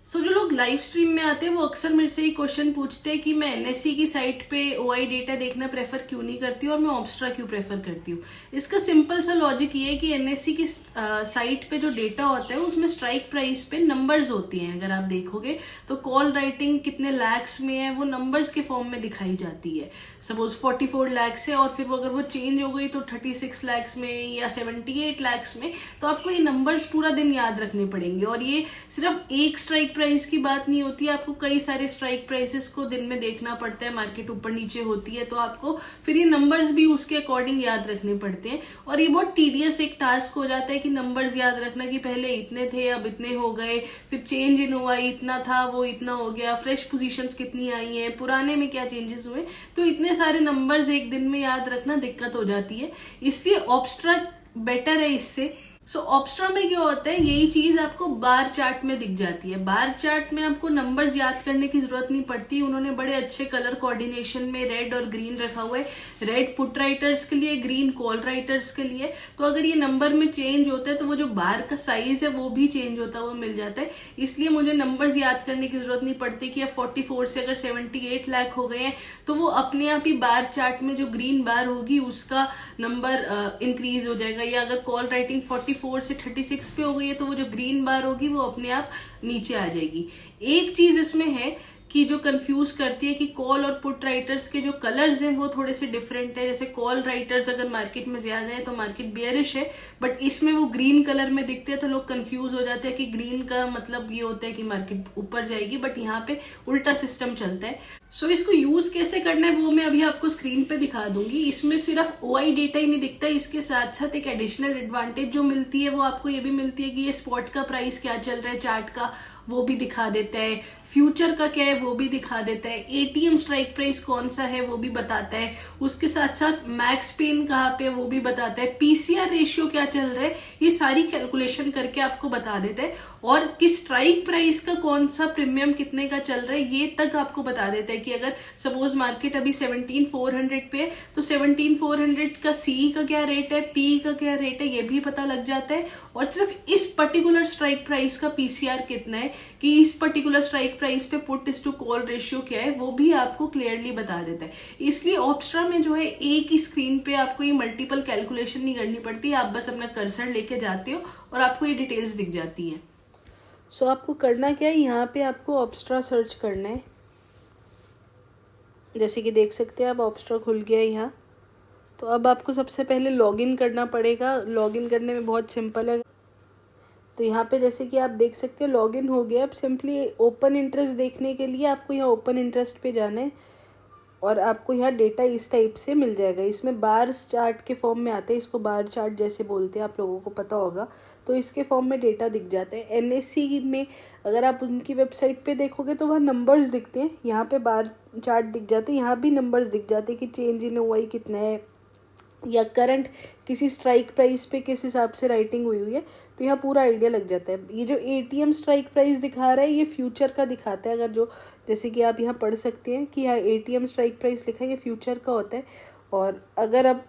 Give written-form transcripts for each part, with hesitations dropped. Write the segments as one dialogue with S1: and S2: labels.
S1: जो लोग live stream में आते हैं वो अक्सर मेरे से ही क्वेश्चन पूछते हैं कि मैं एनएससी की साइट पे ओआई डेटा देखना प्रेफर क्यों नहीं करती हूँ और मैं ऑब्स्ट्रा क्यों प्रेफर करती हूँ। इसका सिंपल सा लॉजिक ये है कि एनएससी की साइट पे जो डेटा होता है उसमें स्ट्राइक प्राइस पे नंबर्स होती हैं। अगर आप देखोगे तो कॉल राइटिंग कितने लैक्स में है वो नंबर्स के फॉर्म में दिखाई जाती है। सपोज 44 लैक्स है और फिर अगर वो चेंज हो गई तो 36 लैक्स में या 78 लैक्स में, तो आपको ये नंबर्स पूरा दिन याद रखने पड़ेंगे। और ये सिर्फ एक स्ट्राइक प्राइस की बात नहीं होती है, आपको कई सारे स्ट्राइक प्राइसेस को दिन में देखना पड़ता है। मार्केट ऊपर नीचे होती है तो आपको फिर ये नंबर्स भी उसके अकॉर्डिंग याद रखने पड़ते हैं। और ये बहुत टीडियस एक टास्क हो जाता है कि नंबर्स याद रखना कि पहले इतने थे अब इतने हो गए, फिर चेंज इन हुआ, इतना था वो इतना हो गया, फ्रेश पोजीशंस कितनी आई हैं, पुराने में क्या चेंजेस हुए। तो इतने सारे नंबर्स एक दिन में याद रखना दिक्कत हो जाती है, इसलिए ऑब्स्ट्रा बेटर है इससे। ऑब्स्ट्रा में क्या होता है, यही चीज आपको बार चार्ट में दिख जाती है। बार चार्ट में आपको नंबर्स याद करने की जरूरत नहीं पड़ती, उन्होंने बड़े अच्छे कलर कोऑर्डिनेशन में रेड और ग्रीन रखा हुआ है। रेड पुट राइटर्स के लिए, ग्रीन कॉल राइटर्स के लिए। तो अगर ये नंबर में चेंज होता है तो वो जो बार का साइज है वो भी चेंज होता हुआ मिल जाता है। इसलिए मुझे नंबर्स याद करने की जरूरत नहीं पड़ती कि अब 44 से अगर 78 लाख हो गए हैं तो वो अपने आप ही बार चार्ट में जो ग्रीन बार होगी उसका नंबर इंक्रीज हो जाएगा। या अगर कॉल राइटिंग 44 से 36 पे हो गई है तो वो जो ग्रीन बार होगी वो अपने आप नीचे आ जाएगी। एक चीज इसमें है कि जो कंफ्यूज करती है कि कॉल और पुट राइटर्स के जो कलर्स हैं वो थोड़े से डिफरेंट है। जैसे कॉल राइटर्स अगर मार्केट में ज्यादा है तो मार्केट बियरिश है, बट इसमें वो ग्रीन कलर में दिखते हैं तो लोग कंफ्यूज हो जाते हैं कि ग्रीन का मतलब ये होता है कि मार्केट ऊपर जाएगी, बट यहाँ पे उल्टा सिस्टम चलता है। इसको यूज कैसे करना है वो मैं अभी आपको स्क्रीन पे दिखा दूंगी। इसमें सिर्फ ओआई डेटा ही नहीं दिखता, इसके साथ साथ एक एडिशनल एडवांटेज जो मिलती है वो आपको ये भी मिलती है कि ये स्पॉट का प्राइस क्या चल रहा है चार्ट का वो भी दिखा देता है, फ्यूचर का क्या है वो भी दिखा देता है, एटीएम स्ट्राइक प्राइस कौन सा है वो भी बताता है, उसके साथ साथ मैक्स पेन कहाँ पे वो भी बताता है, पीसीआर रेशियो क्या चल रहा है ये सारी कैलकुलेशन करके आपको बता देता है। और किस स्ट्राइक प्राइस का कौन सा प्रीमियम कितने का चल रहा है ये तक आपको बता देता है कि अगर सपोज मार्केट अभी 17,400 पे है तो 17,400 का सी का क्या रेट है, पी का क्या रेट है ये भी पता लग जाता है। और सिर्फ इस पर्टिकुलर स्ट्राइक प्राइस का पीसीआर कितना है कि इस पर्टिकुलर स्ट्राइक प्राइस पे put is to call ratio क्या है वो भी आपको क्लियरली बता देता है। इसलिए ऑब्स्ट्रा में जो है एक ही स्क्रीन पे आपको ये मल्टीपल कैलकुलेशन नहीं करनी पड़ती, आप बस अपना कर्सर लेके जाते हो और आपको ये डिटेल्स दिख जाती हैं। आपको करना क्या है, यहाँ पे आपको ऑब्स्ट्रा सर्च करना है। जैसे कि देख सकते हैं आप ऑब्स्ट्रा खुल गया है यहाँ। तो अब आपको सबसे पहले लॉगिन करना पड़ेगा। लॉगिन करने में बहुत सिंपल है। तो यहाँ पे जैसे कि आप देख सकते हैं लॉगिन हो गया। अब सिंपली ओपन इंटरेस्ट देखने के लिए आपको यहाँ ओपन इंटरेस्ट पे जाना है और आपको यहाँ डेटा इस टाइप से मिल जाएगा। इसमें बार्स चार्ट के फॉर्म में आते हैं, इसको बार चार्ट जैसे बोलते हैं, आप लोगों को पता होगा। तो इसके फॉर्म में डेटा दिख जाता है। एनएससी में अगर आप उनकी वेबसाइट पे देखोगे तो वहाँ नंबर्स दिखते हैं, यहाँ पे बार चार्ट दिख जाते हैं, यहाँ भी नंबर्स दिख जाते हैं कि चेंज इन ओआई कितना है या करंट किसी स्ट्राइक प्राइस पे किस हिसाब से राइटिंग हुई है। तो यहाँ पूरा आइडिया लग जाता है। ये जो एटीएम स्ट्राइक प्राइस दिखा रहा है ये फ्यूचर का दिखाता है। अगर जो जैसे कि आप यहाँ पढ़ सकते हैं कि यहाँ एटीएम स्ट्राइक प्राइस लिखा है ये फ्यूचर का होता है। और अगर अब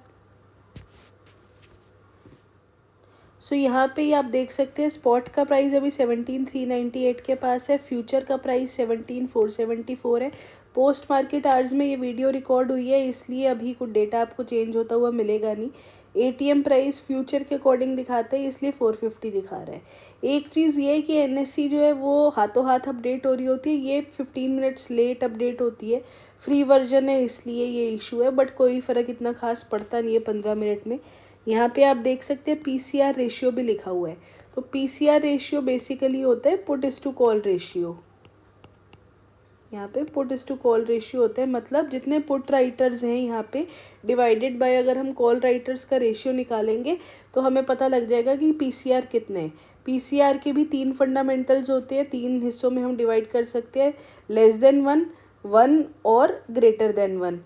S1: यहाँ पे ही आप देख सकते हैं स्पॉट का प्राइस अभी 17,398 के पास है, फ्यूचर का प्राइस 17,474 है। पोस्ट मार्केट आवर्स में ये वीडियो रिकॉर्ड हुई है इसलिए अभी कुछ डेटा आपको चेंज होता हुआ मिलेगा नहीं। एटीएम प्राइस फ्यूचर के अकॉर्डिंग दिखाता है इसलिए 450 दिखा रहा है। एक चीज़ ये है कि एनएससी जो है वो हाथों हाथ अपडेट हो रही होती है, ये 15 मिनट्स लेट अपडेट होती है। फ्री वर्जन है इसलिए ये इशू है, बट कोई फ़र्क इतना खास पड़ता नहीं है 15 मिनट में। यहाँ पे आप देख सकते हैं पीसीआर रेशियो भी लिखा हुआ है। तो पीसीआर रेशियो बेसिकली होता है put is to call ratio. यहाँ पे put is to call ratio होता है, मतलब जितने पुट राइटर्स हैं यहाँ पे डिवाइडेड बाय अगर हम कॉल राइटर्स का रेशियो निकालेंगे तो हमें पता लग जाएगा कि पीसीआर कितने हैं। पीसीआर के भी 3 फंडामेंटल्स होते हैं, 3 हिस्सों में हम डिवाइड कर सकते हैं, लेस देन 1, 1 और ग्रेटर देन 1।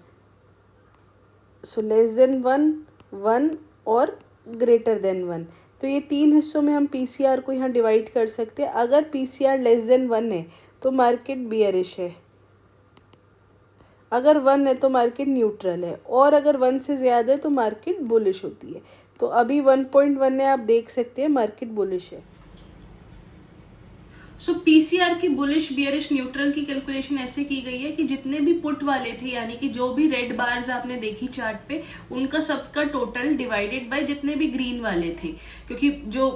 S1: लेस देन 1, 1 और ग्रेटर देन 1। तो ये 3 हिस्सों में हम पीसीआर को यहाँ डिवाइड कर सकते हैं। अगर पीसीआर लेस देन 1 है तो मार्केट बियरिश है, अगर 1 है तो मार्केट न्यूट्रल है, और अगर 1 से ज़्यादा है तो मार्केट बुलिश होती है। तो अभी 1.1 है, आप देख सकते हैं मार्केट बुलिश है। सो पीसीआर की बुलिश बियरिश न्यूट्रल की कैलकुलेशन ऐसे की गई है कि जितने भी पुट वाले थे, यानी कि जो भी रेड बार्स आपने देखी चार्ट पे, उनका सबका टोटल डिवाइडेड बाय जितने भी ग्रीन वाले थे, क्योंकि जो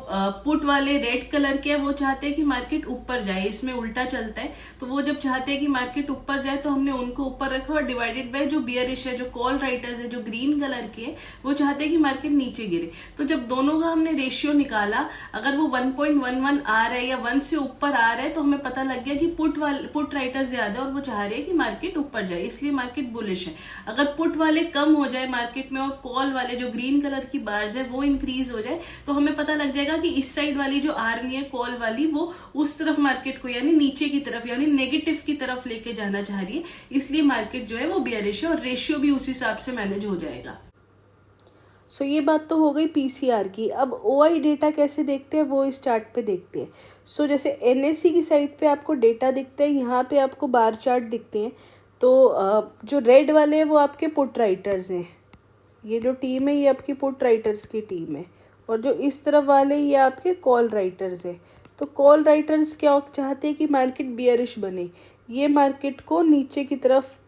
S1: पुट वाले रेड कलर के हैं वो चाहते हैं कि मार्केट ऊपर जाए, इसमें उल्टा चलता है, तो वो जब चाहते हैं कि मार्केट ऊपर जाए तो हमने उनको ऊपर रखा, और डिवाइडेड बाय जो बियरिश है, जो कॉल राइटर्स है, जो ग्रीन कलर के है, वो चाहते हैं कि मार्केट नीचे गिरे। तो जब दोनों का हमने रेशियो निकाला, अगर वो 1.11 आ रहा है या 1 से ऊपर आ रहा है, तो हमें पता लग गया कि पुट राइटर्स ज्यादा और वो चाह रहे हैं कि मार्केट ऊपर जाए, इसलिए मार्केट बुलिश है। अगर पुट वाले कम हो जाए मार्केट में और कॉल वाले जो ग्रीन कलर की बार्स है वो इंक्रीज हो जाए, तो हमें पता लग जाएगा कि इस साइड वाली जो आर्मी है कॉल वाली, वो उस तरफ मार्केट को यानी नीचे की तरफ यानी नेगेटिव की तरफ लेके जाना चाह रही है, इसलिए मार्केट जो है वो बियरिश है और रेशियो भी उस हिसाब से मैनेज हो जाएगा।
S2: सो ये बात तो हो गई पीसीआर की। अब ओआई डेटा कैसे देखते हैं वो इस चार्ट पे देखते हैं। सो जैसे एनएससी की साइड पे आपको डेटा दिखता है, यहाँ पे आपको बार चार्ट दिखते हैं। तो जो रेड वाले हैं वो आपके पुट राइटर्स हैं, ये जो टीम है ये आपकी पुट राइटर्स की टीम है, और जो इस तरफ वाले ये आपके कॉल राइटर्स है। तो कॉल राइटर्स क्या चाहते हैं कि मार्केट बियरिश बने, ये मार्केट को नीचे की तरफ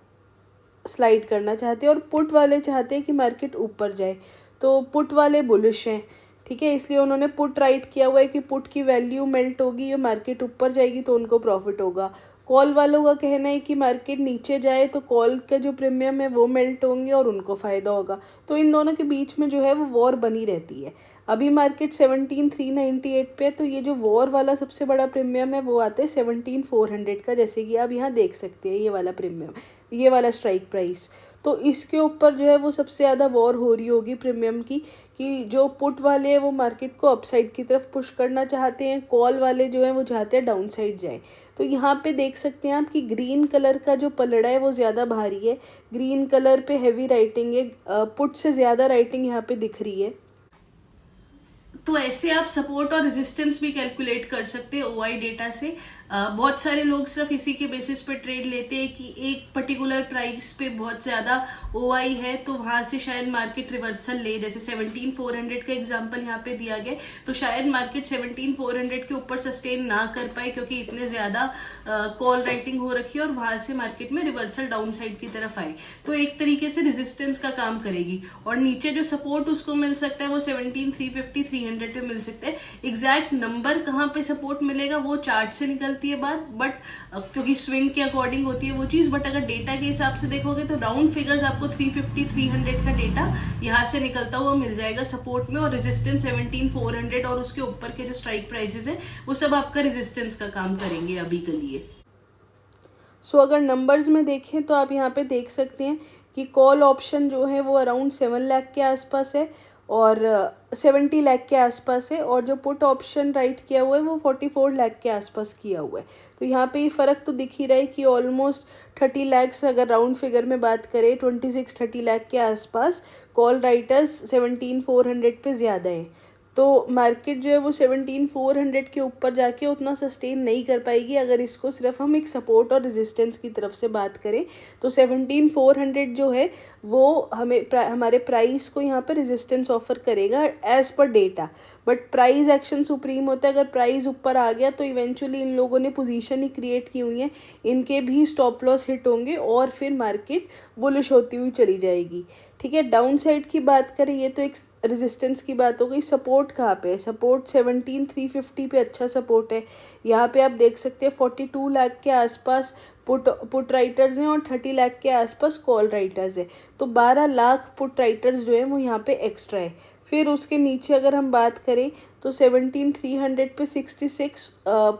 S2: स्लाइड करना चाहते हैं, और पुट वाले चाहते हैं कि मार्केट ऊपर जाए। तो पुट वाले बुलिश हैं, ठीक है, इसलिए उन्होंने पुट राइट किया हुआ है कि पुट की वैल्यू मेल्ट होगी, ये मार्केट ऊपर जाएगी तो उनको प्रॉफिट होगा। कॉल वालों का कहना है कि मार्केट नीचे जाए तो कॉल का जो प्रीमियम है वो मेल्ट होंगे और उनको फ़ायदा होगा। तो इन दोनों के बीच में जो है वो वॉर बनी रहती है। अभी मार्केट 17,398 पे है, तो ये जो वॉर वाला सबसे बड़ा प्रीमियम है वो आता है 17,400 का, जैसे कि आप यहाँ देख सकते हैं ये वाला प्रीमियम, ये वाला स्ट्राइक प्राइस। तो इसके ऊपर जो है वो सबसे ज़्यादा वॉर हो रही होगी प्रीमियम की, कि जो पुट वाले हैं वो मार्केट को अपसाइड की तरफ पुश करना चाहते हैं, कॉल वाले जो हैं वो चाहते हैं डाउन साइड जाए। तो यहाँ पे देख सकते हैं आप कि ग्रीन कलर का जो पलड़ा है वो ज़्यादा भारी है, ग्रीन कलर पे हैवी राइटिंग है, पुट से ज़्यादा राइटिंग यहाँ पे दिख रही है।
S1: तो ऐसे आप सपोर्ट और रेजिस्टेंस भी कैलकुलेट कर सकते हैं ओआई डेटा से। बहुत सारे लोग सिर्फ इसी के बेसिस पे ट्रेड लेते हैं कि एक पर्टिकुलर प्राइस पे बहुत ज्यादा ओआई है तो वहां से शायद मार्केट रिवर्सल ले, जैसे 17,400 का एग्जांपल यहाँ पे दिया गया, तो शायद मार्केट 17,400 के ऊपर सस्टेन ना कर पाए क्योंकि इतने ज्यादा कॉल राइटिंग हो रखी है और वहां से मार्केट में रिवर्सल डाउन साइड की तरफ आए, तो एक तरीके से रेजिस्टेंस का काम करेगी। और नीचे जो सपोर्ट उसको मिल सकता है वो 17,350 300 पे मिल सकता है। एग्जैक्ट नंबर कहाँ पे सपोर्ट मिलेगा वो चार्ट से निकलती है बात, बट क्योंकि स्विंग के अकॉर्डिंग होती है वो चीज, बट अगर डेटा के हिसाब से देखोगे तो राउंड फिगर्स आपको 350 300 का डेटा यहाँ से निकलता हुआ मिल जाएगा सपोर्ट में, और रेजिस्टेंस 17,400 और उसके ऊपर के जो स्ट्राइक प्राइसेस है वो सब आपका रेजिस्टेंस का काम करेंगे अभी के लिए।
S2: सो अगर नंबर्स में देखें तो आप यहाँ पे देख सकते हैं कि कॉल ऑप्शन जो है वो अराउंड 7 लाख के आसपास है और 70 लाख के आसपास है, और जो पुट ऑप्शन राइट किया हुआ है वो 44 लाख के आसपास किया हुआ है। तो यहाँ पे ये फ़र्क तो दिख ही रहा है कि ऑलमोस्ट 30 लाख, अगर राउंड फिगर में बात करें 26-30 लाख के आसपास कॉल राइटर्स 17,400 पे ज़्यादा हैं। तो मार्केट जो है वो 17,400 के ऊपर जाके उतना सस्टेन नहीं कर पाएगी अगर इसको सिर्फ हम एक सपोर्ट और रेजिस्टेंस की तरफ से बात करें। तो 17,400 जो है वो हमारे प्राइस को यहाँ पे रेजिस्टेंस ऑफर करेगा as per data, but price action supreme होता है। अगर प्राइस ऊपर आ गया तो इवेंचुअली इन लोगों ने पोजीशन ही क्रिएट की हुई है, इनके भी स्टॉप लॉस हिट होंगे और फिर मार्केट बुलिश होती हुई चली जाएगी। ठीक है, डाउन साइड की बात करें, ये तो एक रेजिस्टेंस की बात हो गई। सपोर्ट कहाँ पे है? सपोर्ट 17,350 पे अच्छा सपोर्ट है। यहाँ पे आप देख सकते हैं 42 लाख के आसपास पुट राइटर्स हैं और 30 लाख के आसपास कॉल राइटर्स है। तो 12 लाख पुट राइटर्स जो है वो यहाँ पे एक्स्ट्रा है। फिर उसके नीचे अगर हम बात करें तो 17,300 पे 66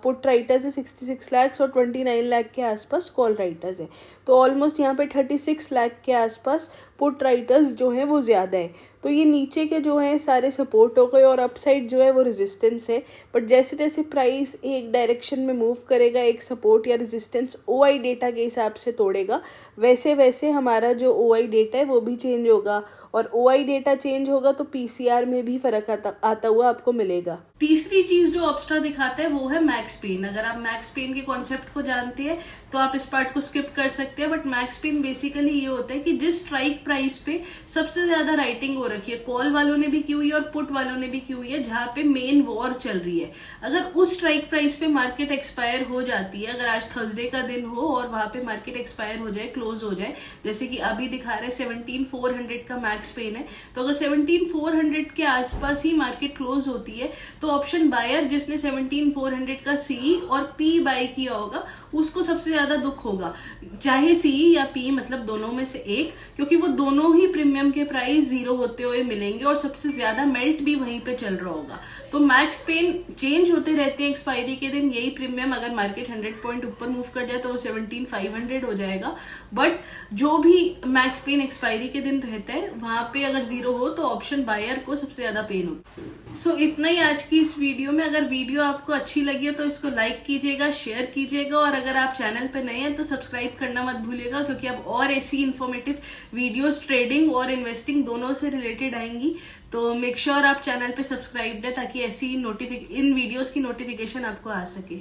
S2: पुट राइटर्स है, 66 लाख, और 29 लाख के आसपास कॉल राइटर्स है। तो ऑलमोस्ट यहाँ पे 36 लाख के आसपास पुट राइटर्स जो है वो ज़्यादा है। तो ये नीचे के जो है सारे सपोर्ट हो गए और अपसाइड जो है वो रेजिस्टेंस है। बट जैसे जैसे प्राइस एक डायरेक्शन में मूव करेगा, एक सपोर्ट या रेजिस्टेंस ओआई डेटा के हिसाब से तोड़ेगा, वैसे वैसे हमारा जो ओआई डेटा है वो भी चेंज होगा, और ओआई डेटा चेंज होगा तो पीसीआर में भी फर्क आता हुआ आपको मिलेगा।
S1: तीसरी चीज जो अपस्ट्रा दिखाता है वो है मैक्स पेन। अगर आप मैक्स पेन के कॉन्सेप्ट को जानते हैं तो आप इस पार्ट को स्किप कर सकते हैं, बट मैक्स पेन बेसिकली ये होता है कि जिस स्ट्राइक प्राइस पे सबसे ज्यादा राइटिंग हो रखी है, कॉल वालों ने भी की हुई है और पुट वालों ने भी की हुई है, जहां पे मेन वॉर चल रही है। अगर उस स्ट्राइक प्राइस पे मार्केट एक्सपायर हो जाती है, अगर आज थर्सडे का दिन हो और वहां पे मार्केट एक्सपायर हो जाए, क्लोज हो जाए, जैसे कि अभी दिखा रहे 17,400 का मैक्स पेन है, तो अगर 17,400 के आसपास ही मार्केट क्लोज होती है तो ऑप्शन बायर जिसने 17,400 का सी और पी बाय किया होगा उसको सबसे ज्यादा दुख होगा, चाहे सी या पी, मतलब दोनों में से एक, क्योंकि वो दोनों ही प्रीमियम के प्राइस जीरो होते हुए मिलेंगे और सबसे ज्यादा मेल्ट भी वहीं पे चल रहा होगा। तो मैक्स पेन चेंज होते रहते हैं एक्सपायरी के दिन, यही प्रीमियम अगर मार्केट 100 पॉइंट ऊपर मूव कर जाए तो वो 17,500 हो जाएगा। बट जो भी मैक्स पेन एक्सपायरी के दिन रहता है वहां पे अगर जीरो हो तो ऑप्शन बायर को सबसे ज्यादा पेन हो। सो इतना ही आज की इस वीडियो में। अगर वीडियो आपको अच्छी लगी है तो इसको लाइक कीजिएगा, शेयर कीजिएगा, और अगर आप चैनल पे नए हैं तो सब्सक्राइब करना मत भूलिएगा, क्योंकि अब और ऐसी इंफॉर्मेटिव वीडियोस ट्रेडिंग और इन्वेस्टिंग दोनों से रिलेटेड आएंगी। तो मेक श्योर आप चैनल पे सब्सक्राइब है ताकि ऐसी इन वीडियोस की नोटिफिकेशन आपको आ सके।